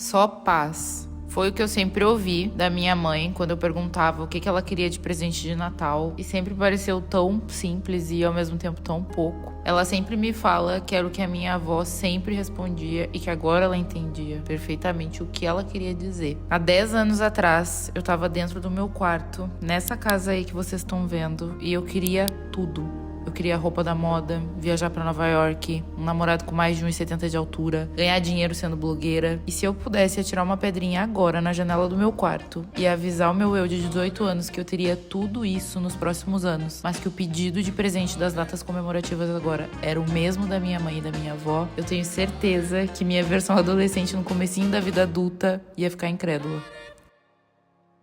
Só paz. Foi o que eu sempre ouvi da minha mãe quando eu perguntava o que ela queria de presente de Natal, e sempre pareceu tão simples e ao mesmo tempo tão pouco. Ela sempre me fala que era o que a minha avó sempre respondia e que agora ela entendia perfeitamente o que ela queria dizer. Há 10 anos atrás, eu tava dentro do meu quarto, nessa casa aí que vocês estão vendo, e eu queria tudo. Eu queria roupa da moda, viajar pra Nova York, um namorado com mais de 1,70 de altura, ganhar dinheiro sendo blogueira. E se eu pudesse atirar uma pedrinha agora na janela do meu quarto e avisar o meu eu de 18 anos que eu teria tudo isso nos próximos anos, mas que o pedido de presente das datas comemorativas agora era o mesmo da minha mãe e da minha avó, eu tenho certeza que minha versão adolescente no comecinho da vida adulta ia ficar incrédula.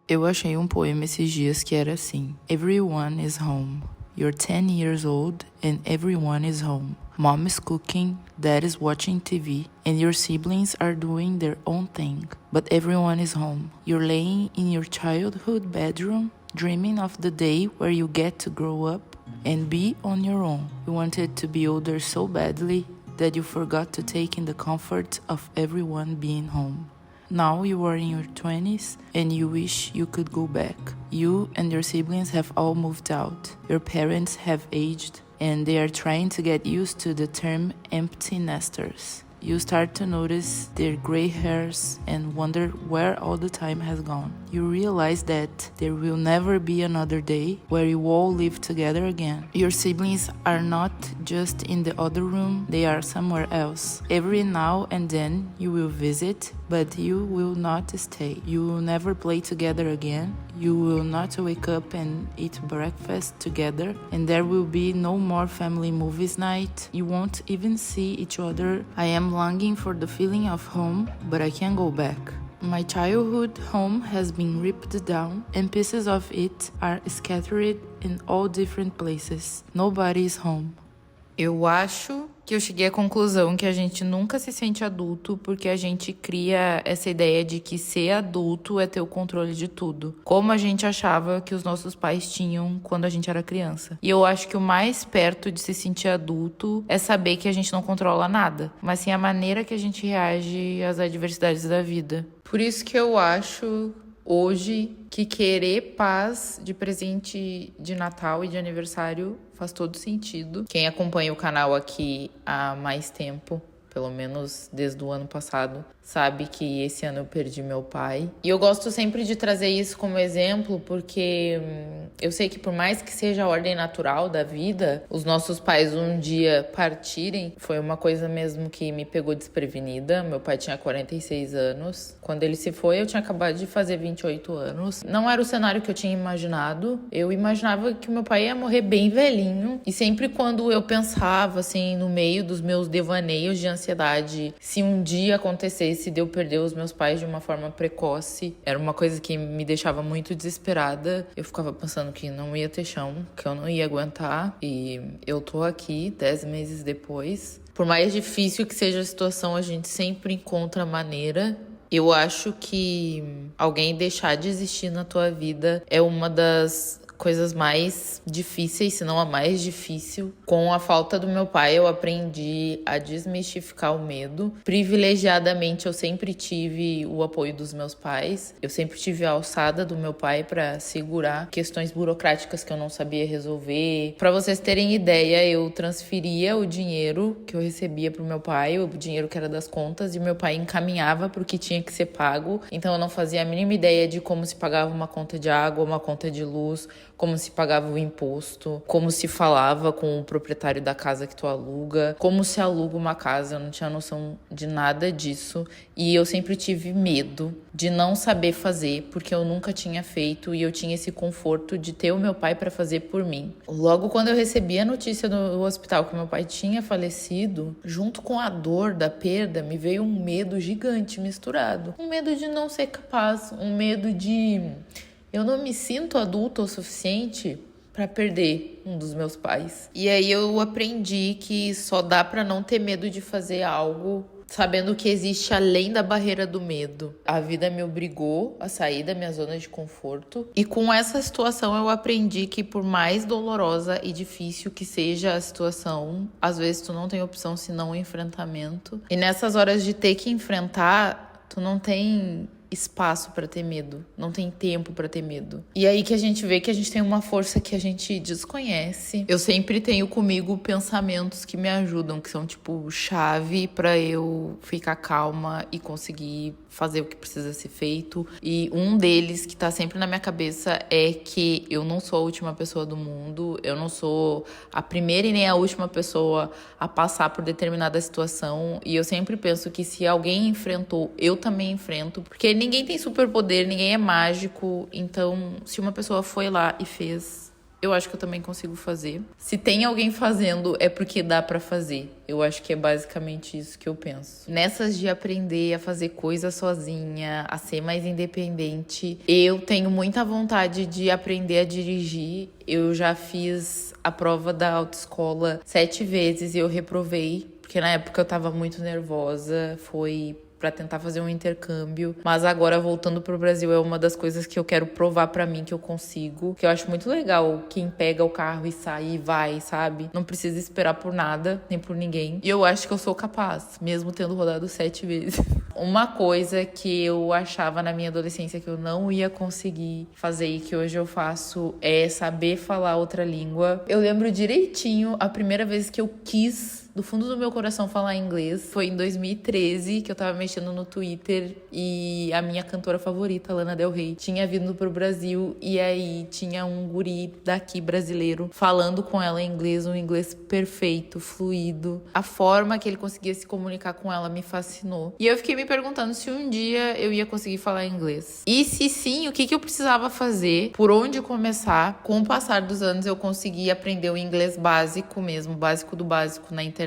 Eu achei um poema esses dias que era assim: Everyone is home. You're 10 years old and everyone is home. Mom is cooking, dad is watching TV, and your siblings are doing their own thing. But everyone is home. You're laying in your childhood bedroom, dreaming of the day where you get to grow up and be on your own. You wanted to be older so badly that you forgot to take in the comfort of everyone being home. Now you are in your 20s and you wish you could go back. You and your siblings have all moved out. Your parents have aged and they are trying to get used to the term empty nesters. You start to notice their gray hairs and wonder where all the time has gone. You realize that there will never be another day where you all live together again. Your siblings are not just in the other room, they are somewhere else. Every now and then you will visit, but you will not stay. You will never play together again. You will not wake up and eat breakfast together, and there will be no more family movies night. You won't even see each other. I am longing for the feeling of home, but I can't go back. My childhood home has been ripped down, and pieces of it are scattered in all different places. Nobody is home. Eu acho que eu cheguei à conclusão que a gente nunca se sente adulto porque a gente cria essa ideia de que ser adulto é ter o controle de tudo, como a gente achava que os nossos pais tinham quando a gente era criança. E eu acho que o mais perto de se sentir adulto é saber que a gente não controla nada, mas sim a maneira que a gente reage às adversidades da vida. Por isso que eu acho hoje que querer paz de presente de Natal e de aniversário faz todo sentido. Quem acompanha o canal aqui há mais tempo, pelo menos desde o ano passado, sabe que esse ano eu perdi meu pai. E eu gosto sempre de trazer isso como exemplo porque eu sei que por mais que seja a ordem natural da vida, os nossos pais um dia partirem foi uma coisa mesmo que me pegou desprevenida. Meu pai tinha 46 anos. Quando ele se foi, eu tinha acabado de fazer 28 anos. Não era o cenário que eu tinha imaginado. Eu imaginava que meu pai ia morrer bem velhinho. E sempre quando eu pensava, assim, no meio dos meus devaneios de ansiedade, se um dia acontecesse de eu perder os meus pais de uma forma precoce, era uma coisa que me deixava muito desesperada. Eu ficava pensando que não ia ter chão, que eu não ia aguentar. E eu tô aqui 10 meses depois. Por mais difícil que seja a situação, a gente sempre encontra maneira. Eu acho que alguém deixar de existir na tua vida é uma das coisas mais difíceis, se não a mais difícil. Com a falta do meu pai, eu aprendi a desmistificar o medo. Privilegiadamente, eu sempre tive o apoio dos meus pais. Eu sempre tive a alçada do meu pai para segurar questões burocráticas que eu não sabia resolver. Para vocês terem ideia, eu transferia o dinheiro que eu recebia pro meu pai, o dinheiro que era das contas, e meu pai encaminhava pro que tinha que ser pago. Então, eu não fazia a mínima ideia de como se pagava uma conta de água, uma conta de luz, como se pagava o imposto, como se falava com o proprietário da casa que tu aluga, como se aluga uma casa. Eu não tinha noção de nada disso e eu sempre tive medo de não saber fazer porque eu nunca tinha feito e eu tinha esse conforto de ter o meu pai para fazer por mim. Logo quando eu recebi a notícia do hospital que meu pai tinha falecido, junto com a dor da perda, me veio um medo gigante misturado. Um medo de não ser capaz, um medo de eu não me sinto adulta o suficiente para perder um dos meus pais. E aí eu aprendi que só dá para não ter medo de fazer algo sabendo que existe além da barreira do medo. A vida me obrigou a sair da minha zona de conforto. E com essa situação eu aprendi que por mais dolorosa e difícil que seja a situação, às vezes tu não tem opção senão o enfrentamento. E nessas horas de ter que enfrentar, Tu não tem espaço pra ter medo, não tem tempo pra ter medo. E aí que a gente vê que a gente tem uma força que a gente desconhece. Eu sempre tenho comigo pensamentos que me ajudam, que são tipo chave pra eu ficar calma e conseguir fazer o que precisa ser feito. E um deles que tá sempre na minha cabeça é que eu não sou a última pessoa do mundo, eu não sou a primeira e nem a última pessoa a passar por determinada situação. E eu sempre penso que se alguém enfrentou, eu também enfrento, porque ninguém tem superpoder, ninguém é mágico. Então, se uma pessoa foi lá e fez, eu acho que eu também consigo fazer. Se tem alguém fazendo, é porque dá pra fazer. Eu acho que é basicamente isso que eu penso. Nessas de aprender a fazer coisa sozinha, a ser mais independente, eu tenho muita vontade de aprender a dirigir. Eu já fiz a prova da autoescola 7 vezes e eu reprovei, porque na época eu tava muito nervosa. Foi pra tentar fazer um intercâmbio, mas agora voltando pro Brasil é uma das coisas que eu quero provar pra mim que eu consigo, que eu acho muito legal quem pega o carro e sai e vai, sabe? Não precisa esperar por nada, nem por ninguém. E eu acho que eu sou capaz, mesmo tendo rodado 7 vezes. Uma coisa que eu achava na minha adolescência que eu não ia conseguir fazer e que hoje eu faço é saber falar outra língua. Eu lembro direitinho a primeira vez que eu quis do fundo do meu coração falar inglês. Foi em 2013 que eu tava mexendo no Twitter e a minha cantora favorita, Lana Del Rey, tinha vindo pro Brasil e aí tinha um guri daqui brasileiro falando com ela em inglês, um inglês perfeito, fluido. A forma que ele conseguia se comunicar com ela me fascinou. E eu fiquei me perguntando se um dia eu ia conseguir falar inglês. E se sim, o que eu precisava fazer, por onde começar. Com o passar dos anos eu consegui aprender o inglês básico mesmo, básico do básico na internet,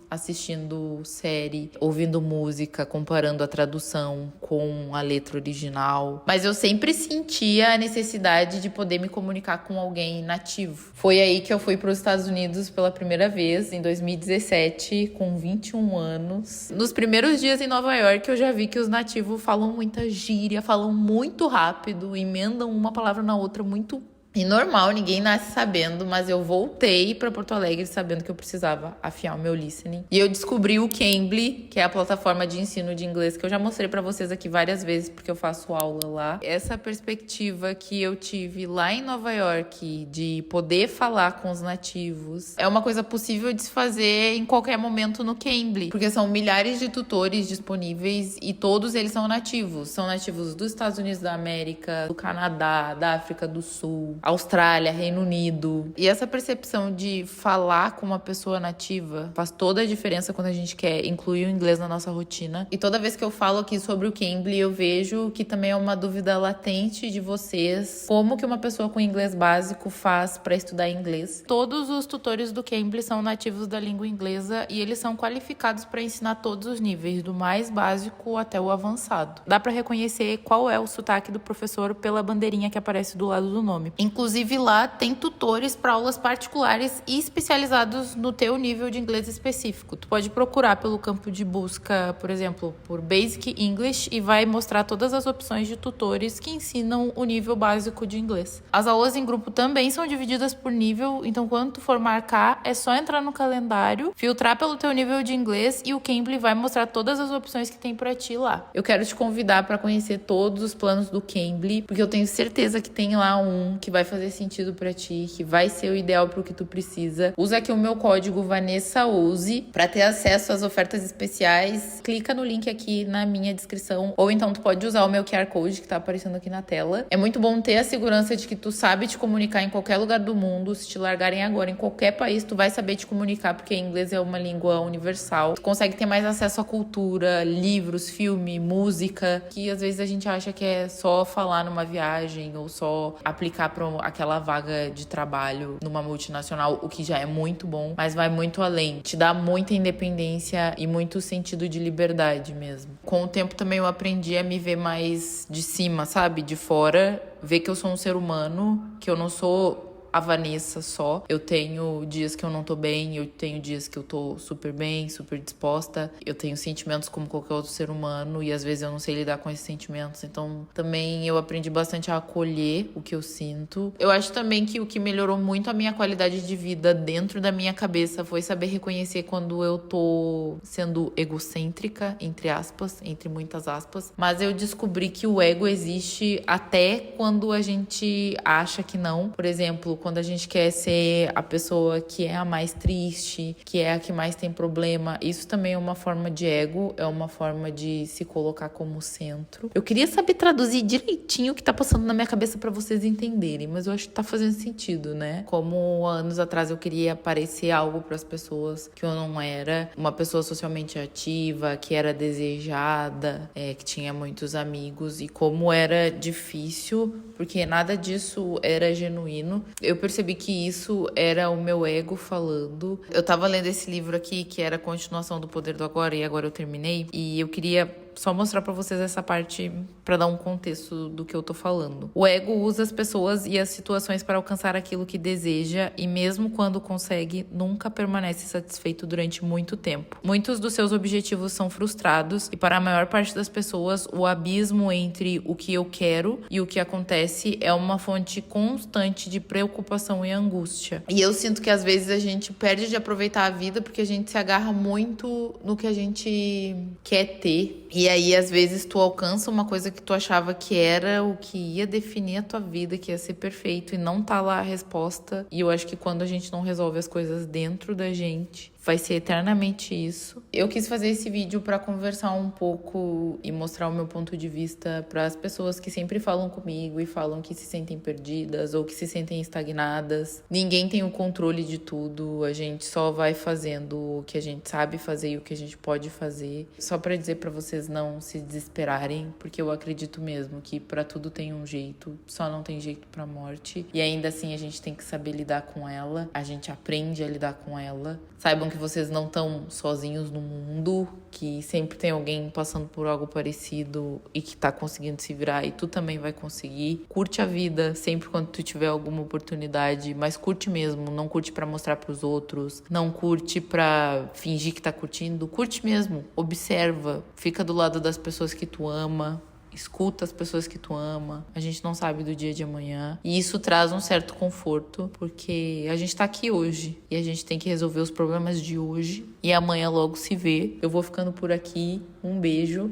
assistindo série, ouvindo música, comparando a tradução com a letra original. Mas eu sempre sentia a necessidade de poder me comunicar com alguém nativo. Foi aí que eu fui para os Estados Unidos pela primeira vez, em 2017, com 21 anos. Nos primeiros dias em Nova York, eu já vi que os nativos falam muita gíria, falam muito rápido, emendam uma palavra na outra muito. E normal, ninguém nasce sabendo, mas eu voltei pra Porto Alegre sabendo que eu precisava afiar o meu listening. E eu descobri o Cambly, que é a plataforma de ensino de inglês que eu já mostrei pra vocês aqui várias vezes, porque eu faço aula lá. Essa perspectiva que eu tive lá em Nova York de poder falar com os nativos é uma coisa possível de se fazer em qualquer momento no Cambly, porque são milhares de tutores disponíveis e todos eles são nativos. São nativos dos Estados Unidos da América, do Canadá, da África do Sul, Austrália, Reino Unido. E essa percepção de falar com uma pessoa nativa faz toda a diferença quando a gente quer incluir o inglês na nossa rotina. E toda vez que eu falo aqui sobre o Cambly, eu vejo que também é uma dúvida latente de vocês. Como que uma pessoa com inglês básico faz para estudar inglês? Todos os tutores do Cambly são nativos da língua inglesa e eles são qualificados para ensinar todos os níveis, do mais básico até o avançado. Dá para reconhecer qual é o sotaque do professor pela bandeirinha que aparece do lado do nome. Inclusive lá tem tutores para aulas particulares e especializados no teu nível de inglês específico. Tu pode procurar pelo campo de busca, por exemplo, por Basic English e vai mostrar todas as opções de tutores que ensinam o nível básico de inglês. As aulas em grupo também são divididas por nível, então quando tu for marcar é só entrar no calendário, filtrar pelo teu nível de inglês e o Cambly vai mostrar todas as opções que tem para ti lá. Eu quero te convidar para conhecer todos os planos do Cambly, porque eu tenho certeza que tem lá um que vai fazer sentido pra ti, que vai ser o ideal pro que tu precisa. Usa aqui o meu código VanessaUse pra ter acesso às ofertas especiais. Clica no link aqui na minha descrição, ou então tu pode usar o meu QR Code que tá aparecendo aqui na tela. É muito bom ter a segurança de que tu sabe te comunicar em qualquer lugar do mundo. Se te largarem agora em qualquer país, tu vai saber te comunicar, porque inglês é uma língua universal. Tu consegue ter mais acesso à cultura, livros, filme, música, que às vezes a gente acha que é só falar numa viagem ou só aplicar pra aquela vaga de trabalho numa multinacional, o que já é muito bom, mas vai muito além. Te dá muita independência e muito sentido de liberdade mesmo. Com o tempo também eu aprendi a me ver mais de cima, sabe? De fora, ver que eu sou um ser humano, que eu não sou a Vanessa só. Eu tenho dias que eu não tô bem, eu tenho dias que eu tô super bem, super disposta. Eu tenho sentimentos como qualquer outro ser humano e às vezes eu não sei lidar com esses sentimentos. Então também eu aprendi bastante a acolher o que eu sinto. Eu acho também que o que melhorou muito a minha qualidade de vida dentro da minha cabeça foi saber reconhecer quando eu tô sendo egocêntrica, entre aspas, entre muitas aspas. Mas eu descobri que o ego existe até quando a gente acha que não. Por exemplo, quando a gente quer ser a pessoa que é a mais triste, que é a que mais tem problema, isso também é uma forma de ego, é uma forma de se colocar como centro. Eu queria saber traduzir direitinho o que tá passando na minha cabeça pra vocês entenderem, mas eu acho que tá fazendo sentido, né? Como anos atrás eu queria parecer algo pras pessoas que eu não era, uma pessoa socialmente ativa, que era desejada, que tinha muitos amigos, e como era difícil, porque nada disso era genuíno. Eu percebi que isso era o meu ego falando. Eu tava lendo esse livro aqui, que era a continuação do Poder do Agora, e agora eu terminei, e eu queria só mostrar pra vocês essa parte pra dar um contexto do que eu tô falando. O ego usa as pessoas e as situações para alcançar aquilo que deseja e mesmo quando consegue, nunca permanece satisfeito durante muito tempo. Muitos dos seus objetivos são frustrados e para a maior parte das pessoas, o abismo entre o que eu quero e o que acontece é uma fonte constante de preocupação e angústia. E eu sinto que às vezes a gente perde de aproveitar a vida porque a gente se agarra muito no que a gente quer ter. E aí, às vezes, tu alcança uma coisa que tu achava que era o que ia definir a tua vida, que ia ser perfeito, e não tá lá a resposta. E eu acho que quando a gente não resolve as coisas dentro da gente, vai ser eternamente isso. Eu quis fazer esse vídeo pra conversar um pouco e mostrar o meu ponto de vista para as pessoas que sempre falam comigo e falam que se sentem perdidas ou que se sentem estagnadas. Ninguém tem o controle de tudo, a gente só vai fazendo o que a gente sabe fazer e o que a gente pode fazer. Só pra dizer pra vocês não se desesperarem, porque eu acredito mesmo que pra tudo tem um jeito, só não tem jeito pra morte. E ainda assim a gente tem que saber lidar com ela, a gente aprende a lidar com ela. Saibam que vocês não estão sozinhos no mundo, que sempre tem alguém passando por algo parecido e que tá conseguindo se virar, e tu também vai conseguir. Curte a vida sempre quando tu tiver alguma oportunidade, mas curte mesmo, não curte pra mostrar pros outros, não curte pra fingir que tá curtindo, curte mesmo, observa, fica do lado das pessoas que tu ama. Escuta as pessoas que tu ama. A gente não sabe do dia de amanhã. E isso traz um certo conforto, porque a gente tá aqui hoje. E a gente tem que resolver os problemas de hoje. E amanhã logo se vê. Eu vou ficando por aqui. Um beijo.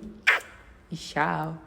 E tchau.